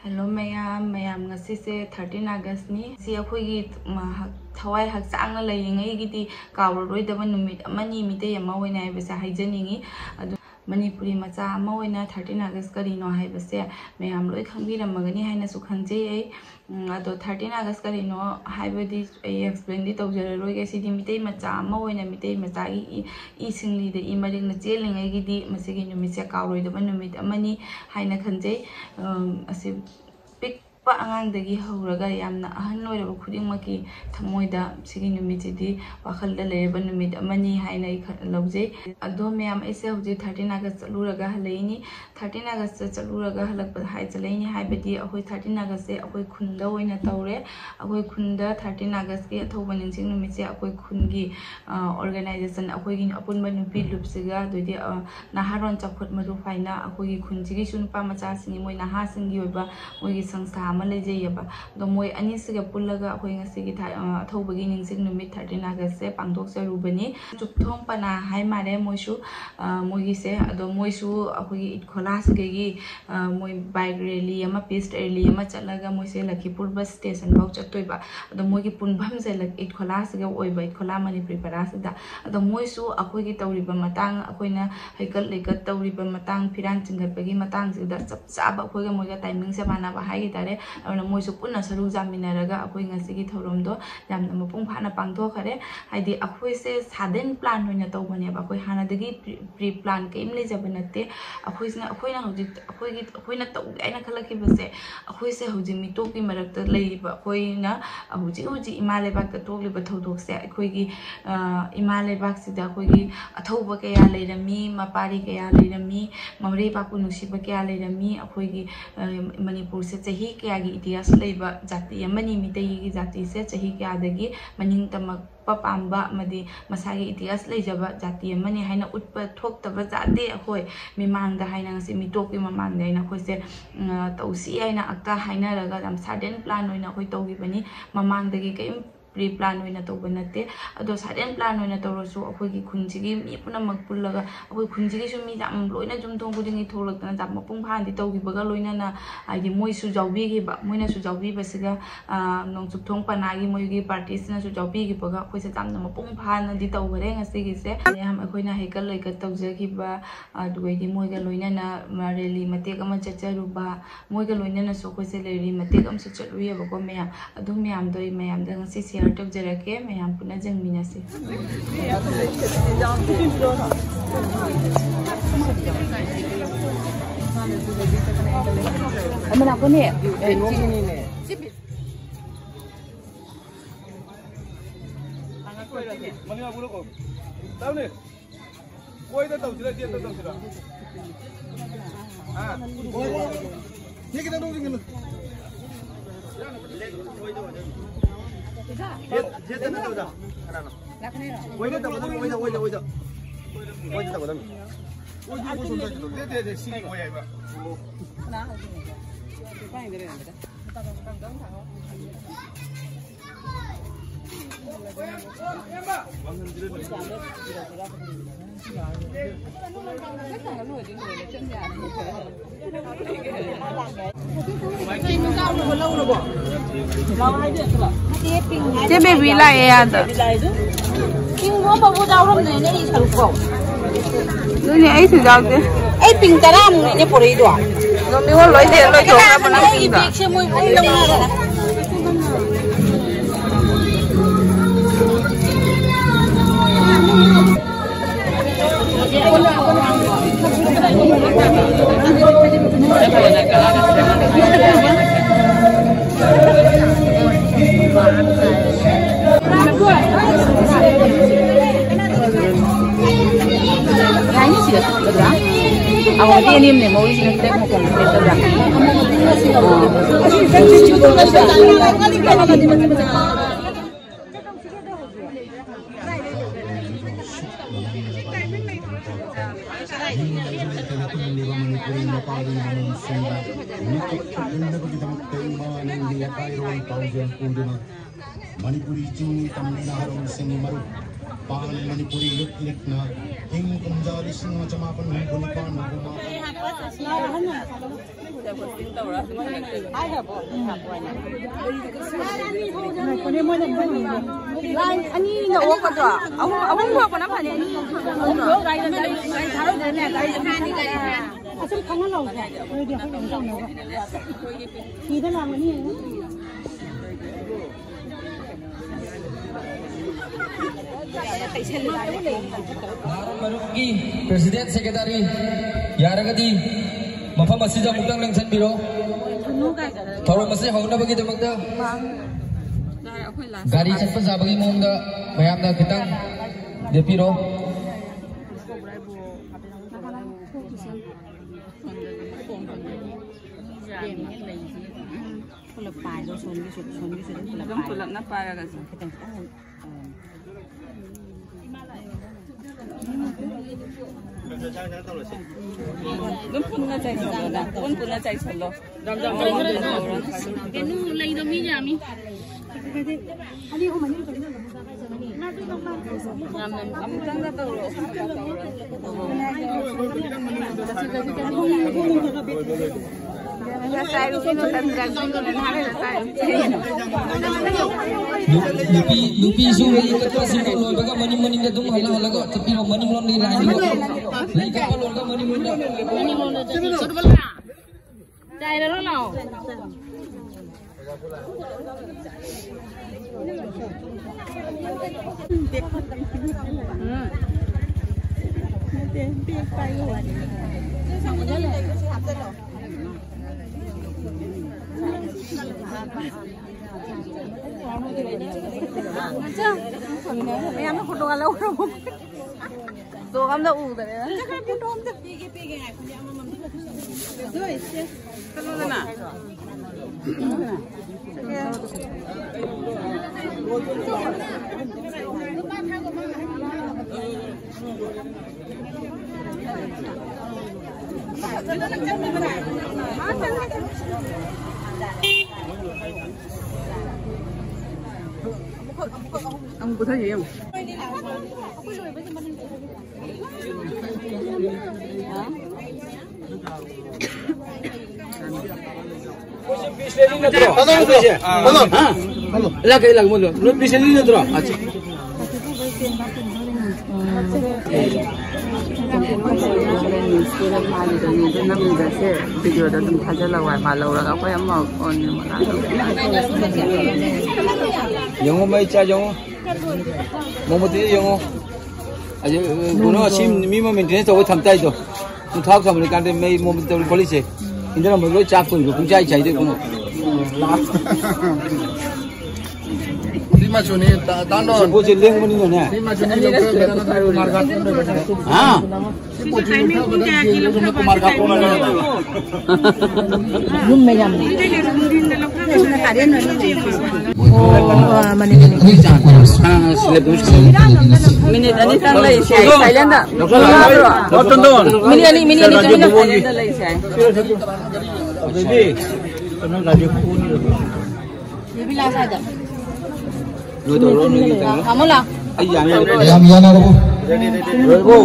Hello mayam ngasi se 13 August ni si akhoi thawai hakchang la yingai gidi kawroi daba numit amani mite yama hoina haibase haijaningi adu Manipuri macha ama hoina 13 August karino haibase mayam loi khangbiramagani haina su khangjei ado 13 August karino haibadi explain di tawjararoi ge sidi mite macha ama hoina mite macha i singli de i maring na chelingai gidi masigi numitse kawroi daba numit amani haina khanjei asi angang huraga yamna ahan loiraba khudingmaki thamoida sigi numitidi wakhalda lereba numit amani haina laujei ado meyam aise hauji 13 August chaluraga halaini 13 August chaluraga halakpa haijalaini haibadi akoi 13 August se akoi khunda oina tawre akoi khunda 13 August ki athoba ningsing numitse akoi khungi organization akoi gi apunba nupi lupsiga dodi naharon chakhot maru faina akoi gi khunjigi sunpa macha singi moi naha singi oiba moi gi sangstha Malaysia do moi ani siga pullaga akoi ngasigi thobagi ningsing numit 13 August se pangdok sarubani chupthong pana hai mare moisu moigi se ado moisu akoi itkolas gegi moi bike rally ama peace rally ama chalaga moise Lakipur bus station bau chatoiba ado moigi punbham se itkolas ga oiba itkola Manipuri parasida ado moisu akoi gi tawriba matang akoina haikal lekat tawriba matang phiran chingatbagi matang sida chap chaba akoi ga moiga timing se bana ba hai tare Auna moisu punna saru jaminaraga akoi ngasigi thoromdo yamna mapung phana pangthokare haidi akoi se saden plan hoina tawbani ba akoi hanadagi pre plan keim lejaba natte akoina akoina taw aina khalaki base akoi se hoji mitoki marakta leiba akoina hoji imale bak ta tokli ba thodok se akoi gi imale bak sida akoi gi athoba kaya leirami mapari kaya leirami mamre pa kunusiba kaya leirami akoi gi Manipur se chahi kaya gi itias leiba jati amani mitei gi jati se chahi kya dagi maning tamak pamba madi masagi itias leijaba jati amani haina utpa thoktaba jate akoi mimangda haina ngasi mitoki mamangda haina khoi se tausi haina akka haina raga am sudden plan hoina khoi togi bani mamangdagi kai pre plan hoina to banate ado sudden plan hoina to rosu akoi gi khunjigi mi puna makpullaga akoi khunjigi su mi jam loina jumthong gudingi tholakna jam mapung phandi togi baga loina na aidi moi su jawbi gi ba moina su jawbi basiga nongchupthong panagi moi gi parties na su jawbi gi baga khoi se jam na mapung phana di tawbare ngasi gi se ham akoina haikal loika tawjagi ba adugai di moi ga loina na rally matek ama chacharuba moi ga loina na so khoi se rally matek am su chatruya ba ko meya adu meyam doi meyam da ngasi share tawjarake meyam puna jangminase Aman ako ni Mani aku loko. Tahu ni? Kau itu tahu sila dia tahu sila. Ah. Ni kita dulu ni. Dia tahu dah. Kau itu tahu dah. Kau itu tahu dah. Dia sini kau ya. Thế baby lại à đó. Kinh ngô bao đau lắm này nó đi sầu cổ. Nó như ấy thì sao thế? Ấy pin ta làm này nó phổi đi đỏ. Nó mới có lối tiền lối chỗ mà nó pin đó. Cái môi cũng đông rồi. Awak dia ni mau isi kita mau komputer dah. Manipuri Jung Tamil Nadu Singh Maru Pan Manipuri Luk Likna Presiden Sekretari yaragadi mafam asida mutang lang sanbiro thoro masih hauna bagi damakda gari chatpa sabagi mongda mayamda kitang depiro Lupi suwe ikat pasir lo baga mani da dum hala ko tapi lo mani lo ni lain lo lai ka lo ka mani Cai đó nào. Em nó foto lâu rồi. Tôi không đâu u đấy. Ông có thấy gì không? Yung may cha yung mo ti yung ayo kuno sim mi mo maintenance to tham tai to tu thak sam kan de mai mo to police indra mo lo cha ko ku chai chai de kuno lima chone ta no bo je leng mo ni ne lima chone lo marga ha marga ko na room me jam Minit ani sang lay siya. Silent na. Minit ani silent lay siya. Baby, tanong radio ko ni. Bibi lasa ada. Kamu lah. Ayam na ro. Ro.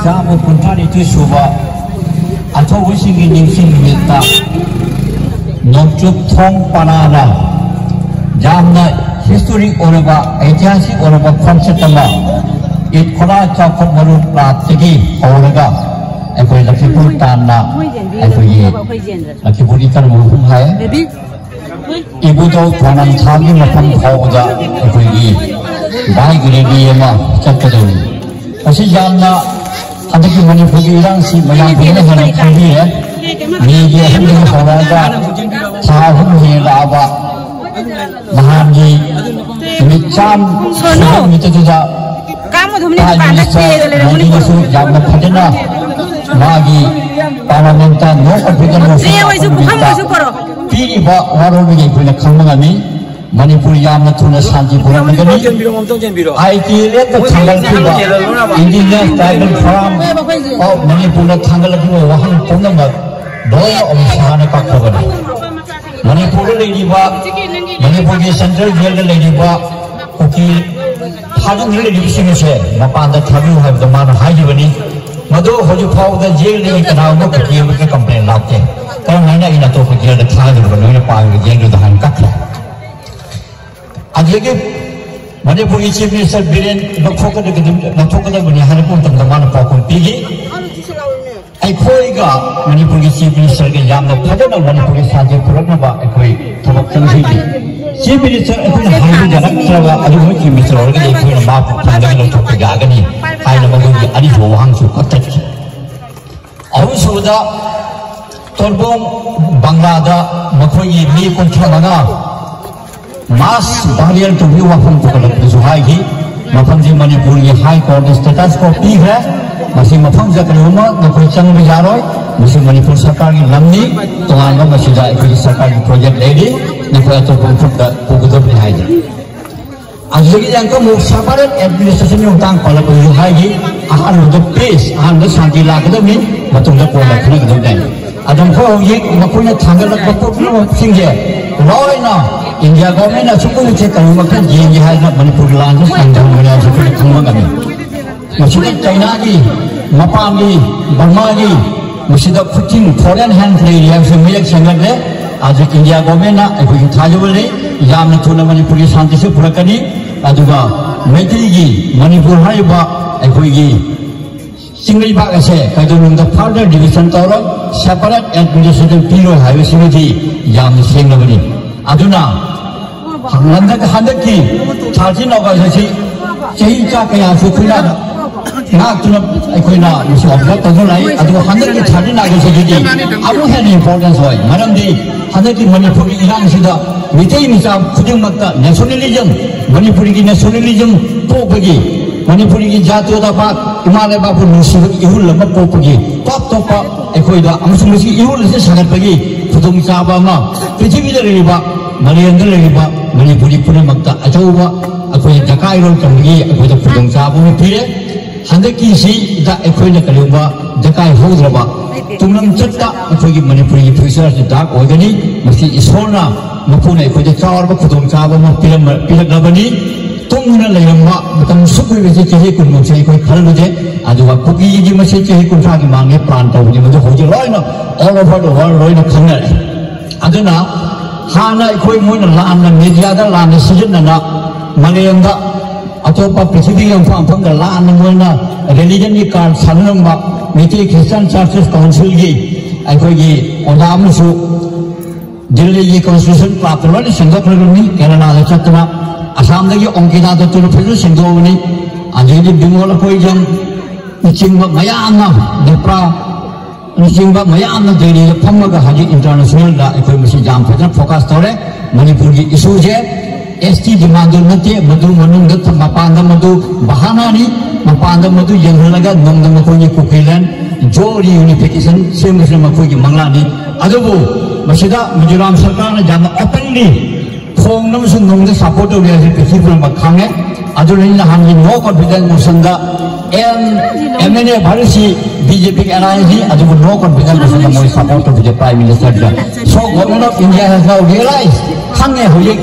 Samu puntani tu suba atau wishing in minta nonjuk thong panana jamna history oraba ऐतिहासिक oraba concept ma it kora cha khot marut la tigi oraga अखोई लखीपुर ताना अखोई लखीपुर इतर मुहुम है इबुदो थानम थागी मफम फावदा अखोई bike ready एमा चक्कदोनी असी जानना अदकी मणिपुर की इरान सी मयाम भेने हने खंडी है मीडिया हिंदी होवागा थाहुम हे लावा महाजी मिचाम सुनो मितजुदा काम धुमने पाना चाहिए मणि सु जामना फजना मागी पार्लियामेंटा नो अफिकन नो पीरिबा वारोबिगे कोइना खंगनामी मणिपुर यामना थुना शांति पुरमगनी आईटी रेट थांगलखिबा indigenous tribal forum of Manipur थांगलखिबा वहां पोंगम दोय अमसाना काखबनी मणिपुर लेरिबा मणिपुर के सेंट्रल जेल लेरिबा कुकी थाजन लेरिबिसिंग से मपान दा थाबिउ हाब मान हाइबनी मदो होजु फाउदा जेल ले कनाव कुकी के कंप्लेन लाते कारण मैंने इन तो जेल थाजन बनो पांग जेल दहन कखला आगे मणिपुर की चीफ मिनिस्टर बीरेन नथोकदबनी हानपुर तममान पाकुम पीगी अखोईगा मणिपुर की चीफ मिनिस्टर के यामना फजना मणिपुर की साजे पुरनबा अखोई थबक चंगसीगी चीफ मिनिस्टर अखोई हाइबु जनत्रवा अदुमो चीफ मिनिस्टर ओरगे अखोई माप फंदगे लथोक गागनी हाइना मगुगी अरि होवांगसु कत्तकी अहुसुदा तोरबोम बांग्लादा मखोई मी कुंथमना मास बारियर तो भी वफम तो कलक जुहाई मफम जी मणिपुर की हाई कोर्ट स्टेटस को पी है मसी मफम जकरुमा नकोई चंग बिजारोय मसी मणिपुर सरकार की लमनी तोंगान मसीदा की सरकार की प्रोजेक्ट लेडी नकोई तो फुट पुगदब है आजगी जंको मु सेपरेट एडमिनिस्ट्रेशन नि उतांग कलक जुहाई आहार द पेस आहार द शांति लागदमी मतुंग को लखने गदब दे अदम को ये मकोई थांगलक बकोनो सिंगे रोयना इंडिया गवर्नमेंट असुको से करूमखन जेंगे हाइना मणिपुर लांज संगम होने असुको खंगमगनी मसिदा चाइना की मपानी बर्मा की मसिदा खुचिंग फॉरेन हैंड एरिया से मिलक संगदे आज इंडिया गवर्नमेंट अखोई थाजबले यामना थुना मणिपुर की शांति से पुरकनी अदुगा मैत्री की मणिपुर हाइबा अखोई की सिंगल बाग से कदुनुंग फर्दर डिवीजन तौर सेपरेट एडमिनिस्ट्रेशन पीरो हाइवे सिंगथि यामना सेंगबनी अदुना हंगलंदक हंदकी 13 अगस्त चही चा कया सुखुना नाकतुना अखोइना मिसो ऑब्जर्व तजलाई अदु हंदकी 13 अगस्त दी अबु हेन इंपोर्टेंस होय मरमदी हंदकी मणिपुर की इरान सिदा मितै मिसा खुदिमक्ता नेशनलिज्म मणिपुर की नेशनलिज्म पोपगी मणिपुर की जातीयता पाक इमाले बाबु नुसिबक इहुल लम पोपगी टॉप टॉप अखोइदा अमसुमसी इहुल से सगतपगी खुदुम चाबा पृथ्वी मलयंद मणिपुरी पुनमक्ता अचौबा अखोई दकाई रोल तंगी अखोई खुदुम चाबा पीरे हंदकी दा अखोई कलिबा दकाई होद्रबा तुमलम चत्ता अखोई मणिपुरी फ्यूचर से डाक होगनी मसी ईश्वरना मपुना अखोई चावरबा खुदुम चाबा पिलगबनी तुमना लेयम्मा मतम सुकुई से चेहे कुनमु से अखोई खलबजे अदुवा कुकी जी मसी चेहे कुंठा की मांगे प्लान तौनी मदो होजे लोइना ऑल ओवर द वर्ल्ड लोइना खंगरे अदुना हाना अखोई मोइना लाना मीडियादा लाना सिजनना मलयंदा अतोपा पृथ्वी अंफांफंगा लाना मोइना रिलीजन की कार्ड सानरंबा मिते क्रिश्चियन चर्चेस काउंसिल की अखोई की ओदामसु दिल्ली की कॉन्स्टिट्यूशन प्राप्त लोइना संगखरगनी केरला दा चतना असम दगी ओंकिदा दा तुल फिजु सिंगोवनी अजेली बिमोल अखोई जम इचिंग मयाना नेपा निचिंबा मयाना देरी फमगा हाजी इंटरनेशनल दा अखोई मसी जाम फजन फोकस तौरे मणिपुर की इशू जे एसटी डिमांड नते मधु मनुंग द मपान द मधु बहानानी मपान द मधु यंगलगा नोंग द मकोई कुकीलन जो रियूनिफिकेशन सेम से मकोई मंगलानी अदबो मसिदा मिजोराम सरकार ने जाम ओपनली खोंगनम सु नोंग द सपोर्ट हो गया पृथ्वी में खांगे अदुलिन हानि नो कॉन्फिडेंस मोशन दा एमएनए भारती बीजेपी के अलायंस अदुबो नो कॉन्फिडेंस मोशन दा मोई support to the prime minister दा so government of India has now realise खांगे होये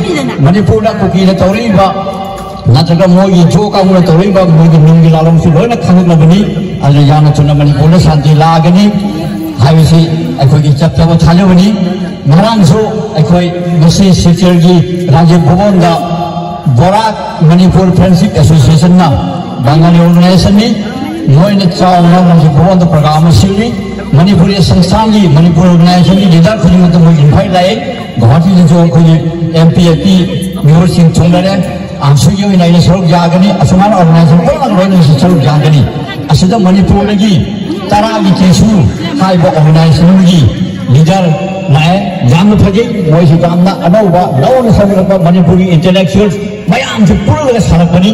मणिपुर दा कुकी दा तौरीबा नत्रगा मोई जो कामुना तौरीबा मोई नुंगी लालम सु लोना खांगलबनी अदु याना चुना मणिपुर दा शांति लागनी हाइसी अखोई की चपचबो थाजबनी मरांसो अखोई मसी सिचर की राज्य भवन दा बोराक मणिपुर फ्रेंडशिप एसोसिएशन ना बांगाली ऑर्गेनाइजेशन ने मोइन चावना मंजी भवन द प्रोग्राम सिली मणिपुरी संस्थान की मणिपुर ऑर्गेनाइजेशन की लीडर खुद में तो मोइ इनवाइट लाए गुवाहाटी से जो खुद एमपीएपी म्यूर सिंह चुंगरे आंसुगी में नाइने सरोग जागनी असमान ऑर्गेनाइजेशन को लगवाने से सरोग जागनी असिदा मणिपुर की तारा की केसु हाई बो ऑर्गेनाइजेशन की लीडर लाए जाम फजे मोइ से जामना अनौबा लौन सबरक मणिपुरी इंटेलेक्चुअल्स मयाम से पूरा सारकनी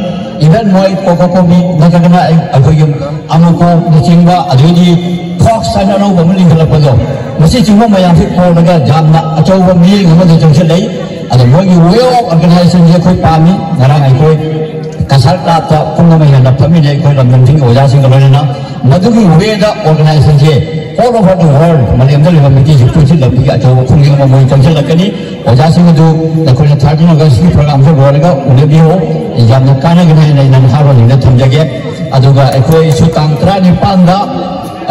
इवन मोइ कोकोकोमी नगना अखोय अमुको निचिंबा अदुगी फॉक्स साइन अनौबा मुलिंग खलपदो मसी चिंबा मयाम से कोलगा जामना अचौबा मीटिंग हम जंक्शन लई अद मोइ वे ऑफ ऑर्गेनाइजेशन जे कोई पामी नरांग अखोय कसर काता पुंग में हना फमी ले कोई लंदन सिंह ओजा सिंह लोनेना मधुगी वे दा ऑर्गेनाइजेशन जे all over the world Malayalam दल कमिटी से कुछ लपी का जो खुंगिंग में मोइ जंक्शन लकनी ओजा सिंह दो कोई 13 अगस्त की प्रोग्राम से बोलेगा उन्हें भी हो याम काना गना है नन हारो ने थमजगे अदुगा अखोय सुतांग 19 दा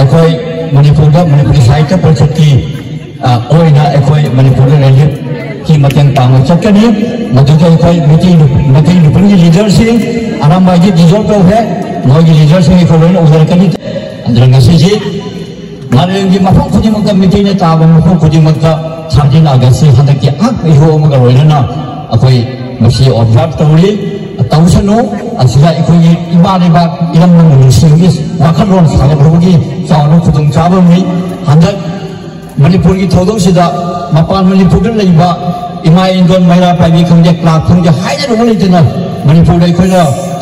अखोय मणिपुर दा मणिपुरी साहित्य परिषद की ओइना अखोय मणिपुर रेली की मतंग पांग चकनी मधुके अखोय मीटिंग की लीडर से आराम बाजी डिजॉल्व हो है मोइ लीडर से को लोन उधर कनी अंदर से मालूम की मफम खुदी मक्का मीटिंग ने ताब मफम खुदी मक्का 13 अगस्त से हदक के आक इहो मगा रोइना अखोय मसी ऑब्जर्व तौली तौसनो असिदा अखोय इबानिबा इरम मन सिंगिस वाखरोन सागरोगी चावनो खुदुम चाबमनि हदक मणिपुर की थौदों सिदा मपान मणिपुर लेबा इमा इंदोन मैरा पाइबी खंजे क्लाक खंजे हाइदर होलितना मणिपुर अखोय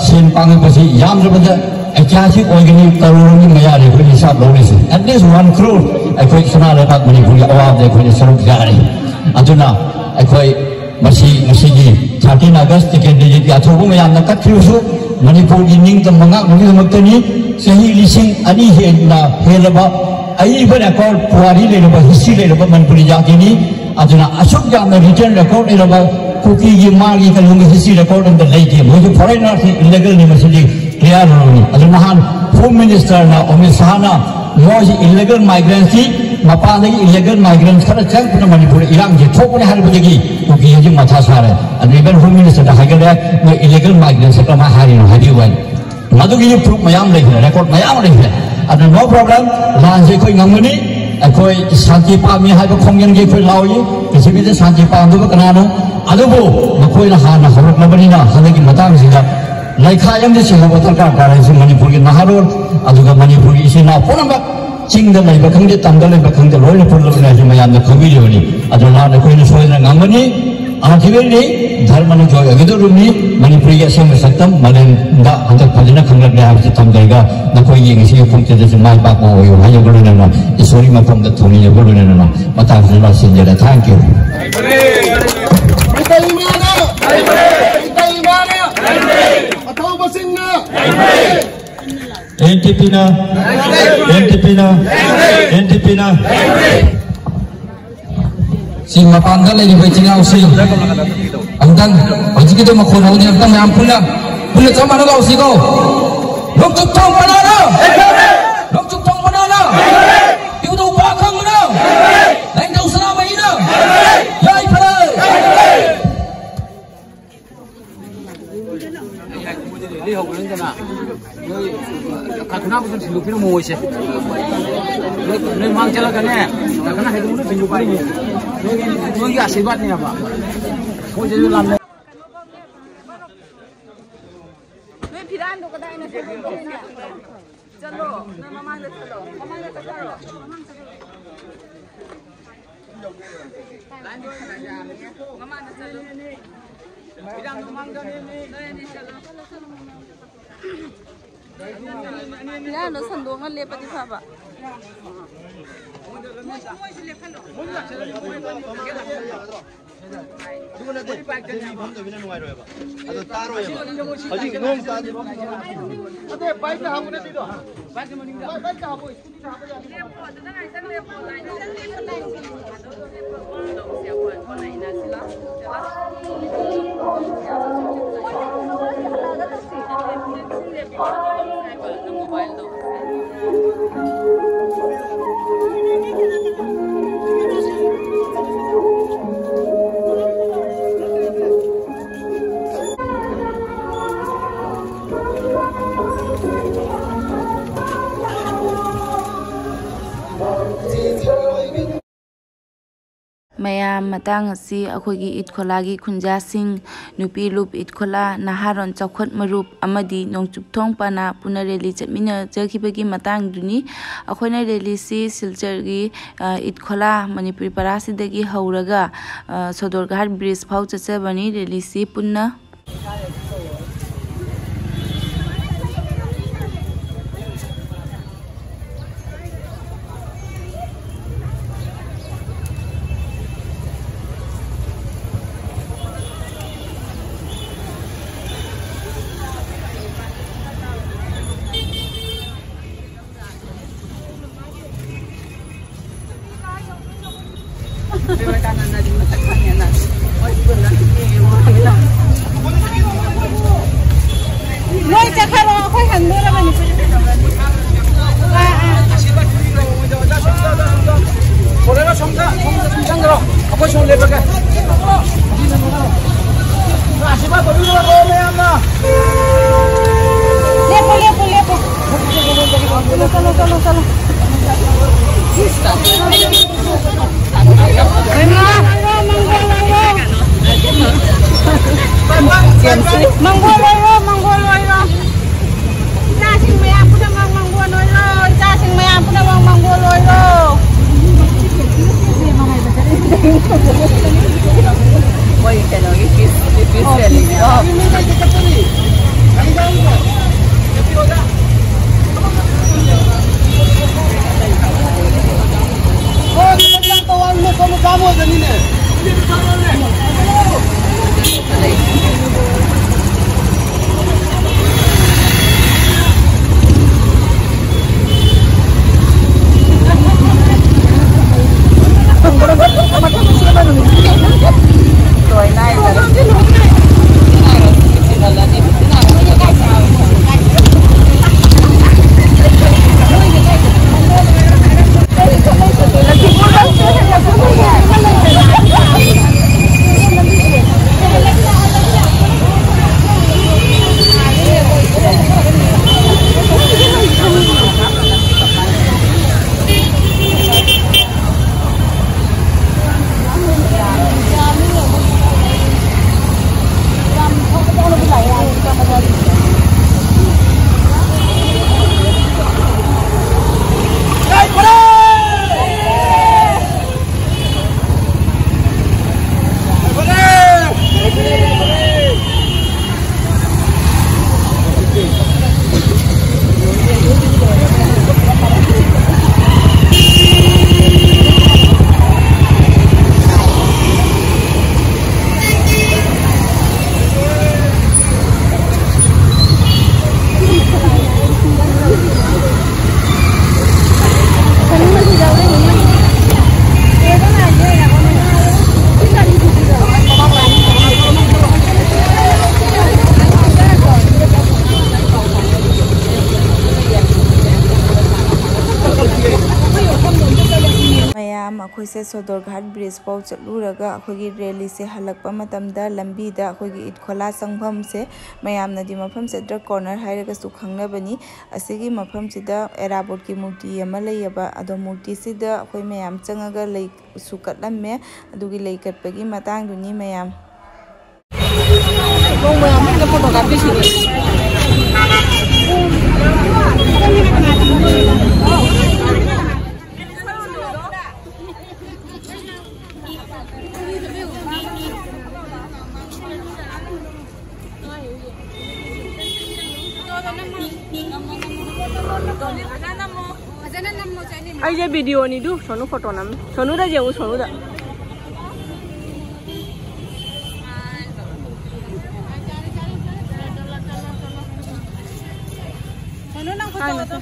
सेन पांगबसि यामरबदा ऐतिहासिक ऑर्गेनिक करोड़ की मया रे कोई हिसाब लोगे से एटलीस्ट 1 करोड़ अखोय सना लेबाक मणिपुर अवाब दे कोई सरुक जारे अदुना अखोय मसी की 13 अगस्त के डेट की अथोबो मयाम न कथ्रिसु मणिपुर की निंग त मंगा मुनि मक्तनी सही लिसिंग अनि हेना हेलबा अइबन अकॉर्ड पुआरी लेबा हिस्ट्री लेबा मणिपुरी जातिनी अदुना अशोक जाम रिटर्न रिकॉर्ड लेबा कुकी की मागी कलुंग हिस्ट्री रिकॉर्ड इन द लेके मोइ फॉरेनर से इलीगल नि मसली क्लियर होनी अदु महान होम मिनिस्टर ना अमित शाह ना मोइ इलीगल माइग्रेंट्स की मपान की इलीगल माइग्रेंट्स खर चंग मणिपुर इरांग जे थोपने हरबदगी कुकी जी मथा सारे अदु इवन होम मिनिस्टर दा हागले मोइ इलीगल माइग्रेंट्स का मा हारिनो हादी वन मधुगी प्रूफ मयाम लेखने रिकॉर्ड मयाम लेखने अदु नो प्रॉब्लम लान जे कोई ngमनी अखोय शांति पामी हाइबो खोंगन जे कोई लाउई किसी भी शांति पांदो कनानो अदुबो मखोय ना हाना हरकलबनिना हनगी मतांग सिदा लाइखायम जे सिंगबो दरकार तारे से मणिपुर की नहारोर अदुगा मणिपुर की इसिना पुनम चिंग द लाइबा खंगे तंग लाइबा खंगे लोइन पुरलो ने मयाम न खबिरियोनी अदु ना कोई न सोयना ngमनी आथिवेनी धर्म न जोय अगिदुरुनी मणिपुरी के सेम सत्तम मलेन दा हंदक फजना खंगक ले हाबि तमदैगा नकोय येंग सि खुंते जे माइ पाक हो यो हायो गलुना इसोरी मफम द थोनी जे गलुना मता जला सिंजरा thank you NTP na si mapanda lagi bacinga usi angdan bagi kita makon ho ni angdan yang pula sama na usi ko lok tuk tong panana yu do ba khang na lain dau sana mai na yai pala li ho len jana kakna bukan silupi no moise ne mang chala kane kakna hedu no silupi ni no gi आशीर्वाद ni apa ko je lam ne ne phiran do kadai na se chalo na mama de chalo lain do na ja mama de chalo phiran do mang do ni chalo ya no sandong le pati phaba 누구나 돼. 밤도 그냥 누워요. 아주 따로요. 아직 너무 따지고. 어때 바이크 하고 내리도. 바이크 머닝가. 바이크 하고 스쿠티 하고. 레포 나가 있어 레포 라인. ꯃꯌꯥꯝ ꯃꯇꯥꯡ ꯑꯁꯤ ꯑꯩꯈꯣꯏꯒꯤ ꯏꯠꯈꯣꯂꯥꯒꯤ ꯈꯨꯟꯖꯥꯁꯤꯡ ꯅꯨꯄꯤ ꯂꯨꯞ ꯏꯠꯈꯣꯂꯥ ꯅꯍꯥꯔꯣꯟ ꯆꯥꯎꯈꯠ ꯃꯔꯨꯞ ꯑꯃꯗꯤ ꯅꯣꯡꯆꯨꯞꯊꯣꯡ ꯄꯅꯥ ꯄꯨꯟꯅ rally ꯆꯠꯃꯤꯟꯅꯖꯈꯤꯕꯒꯤ ꯃꯇꯥꯡꯗꯨꯅꯤ ꯑꯩꯈꯣꯏꯅ ꯔꯦꯂꯤꯁꯤ ꯁꯤꯜꯆꯔꯒꯤ ꯏꯠꯈꯣꯂꯥ ꯃꯅꯤꯄꯨꯔꯤ ꯄꯔꯥꯁꯤꯗꯒꯤ ꯍꯧꯔꯒ ꯁꯣꯗꯣꯔꯘꯥꯠ ꯕ꯭ꯔꯤꯖ ꯐꯥꯎ ꯆꯠꯆꯕꯅꯤ ꯔꯦꯂꯤꯁꯤ ꯄꯨꯟꯅ Noi chakaro akhoi handora bani Bolehlah songka, songkang dong. Apa song lepas kan? Nasib apa dulu boleh apa? lepo. Salo. Manggolo. Casing maya puna manggolo. Casing maya puna manggolo. Oye, que no, difícil. ꯑꯩꯈꯣꯏꯁꯦ ꯁꯣꯗꯣꯔꯘꯥꯠ bridge ꯐꯥꯎ ꯆꯠꯂꯨꯔꯒ ꯑꯩꯈꯣꯏꯒꯤ ꯔꯦꯂꯤꯁꯦ ꯍꯜꯂꯛꯄ ꯃꯇꯝꯗ ꯂꯝꯕꯤꯗ ꯑꯩꯈꯣꯏꯒꯤ ꯏꯠꯈꯣꯂꯥ ꯆꯪꯐꯝꯁꯦ ꯃꯌꯥꯝꯅꯗꯤ ꯃꯐꯝꯁꯦ drug corner ꯍꯥꯏꯔꯒꯁꯨ ꯈꯪꯅꯕꯅꯤ ꯑꯁꯤꯒꯤ ꯃꯐꯝꯁꯤꯗ ꯑꯦꯔꯥꯕꯣꯠꯀꯤ ꯃꯨꯔꯇꯤ ꯑꯃ ꯂꯩꯌꯦꯕ ꯑꯗꯣ ꯃꯨꯔꯇꯤꯁꯤꯗ ꯑꯩꯈꯣꯏ ꯃꯌꯥꯝ ꯆꯪꯉꯒ ꯂꯩꯁꯨ ꯀꯠꯂꯝꯃꯦ ꯑꯗꯨꯒꯤ ꯂꯩ ꯀꯠꯄꯒꯤ ꯃꯇꯥꯡꯗꯨꯅꯤ ꯃꯌꯥꯝ Aja video ni du, sonu foto nam. Sonu dah jauh, sonu dah. Sonu nang foto.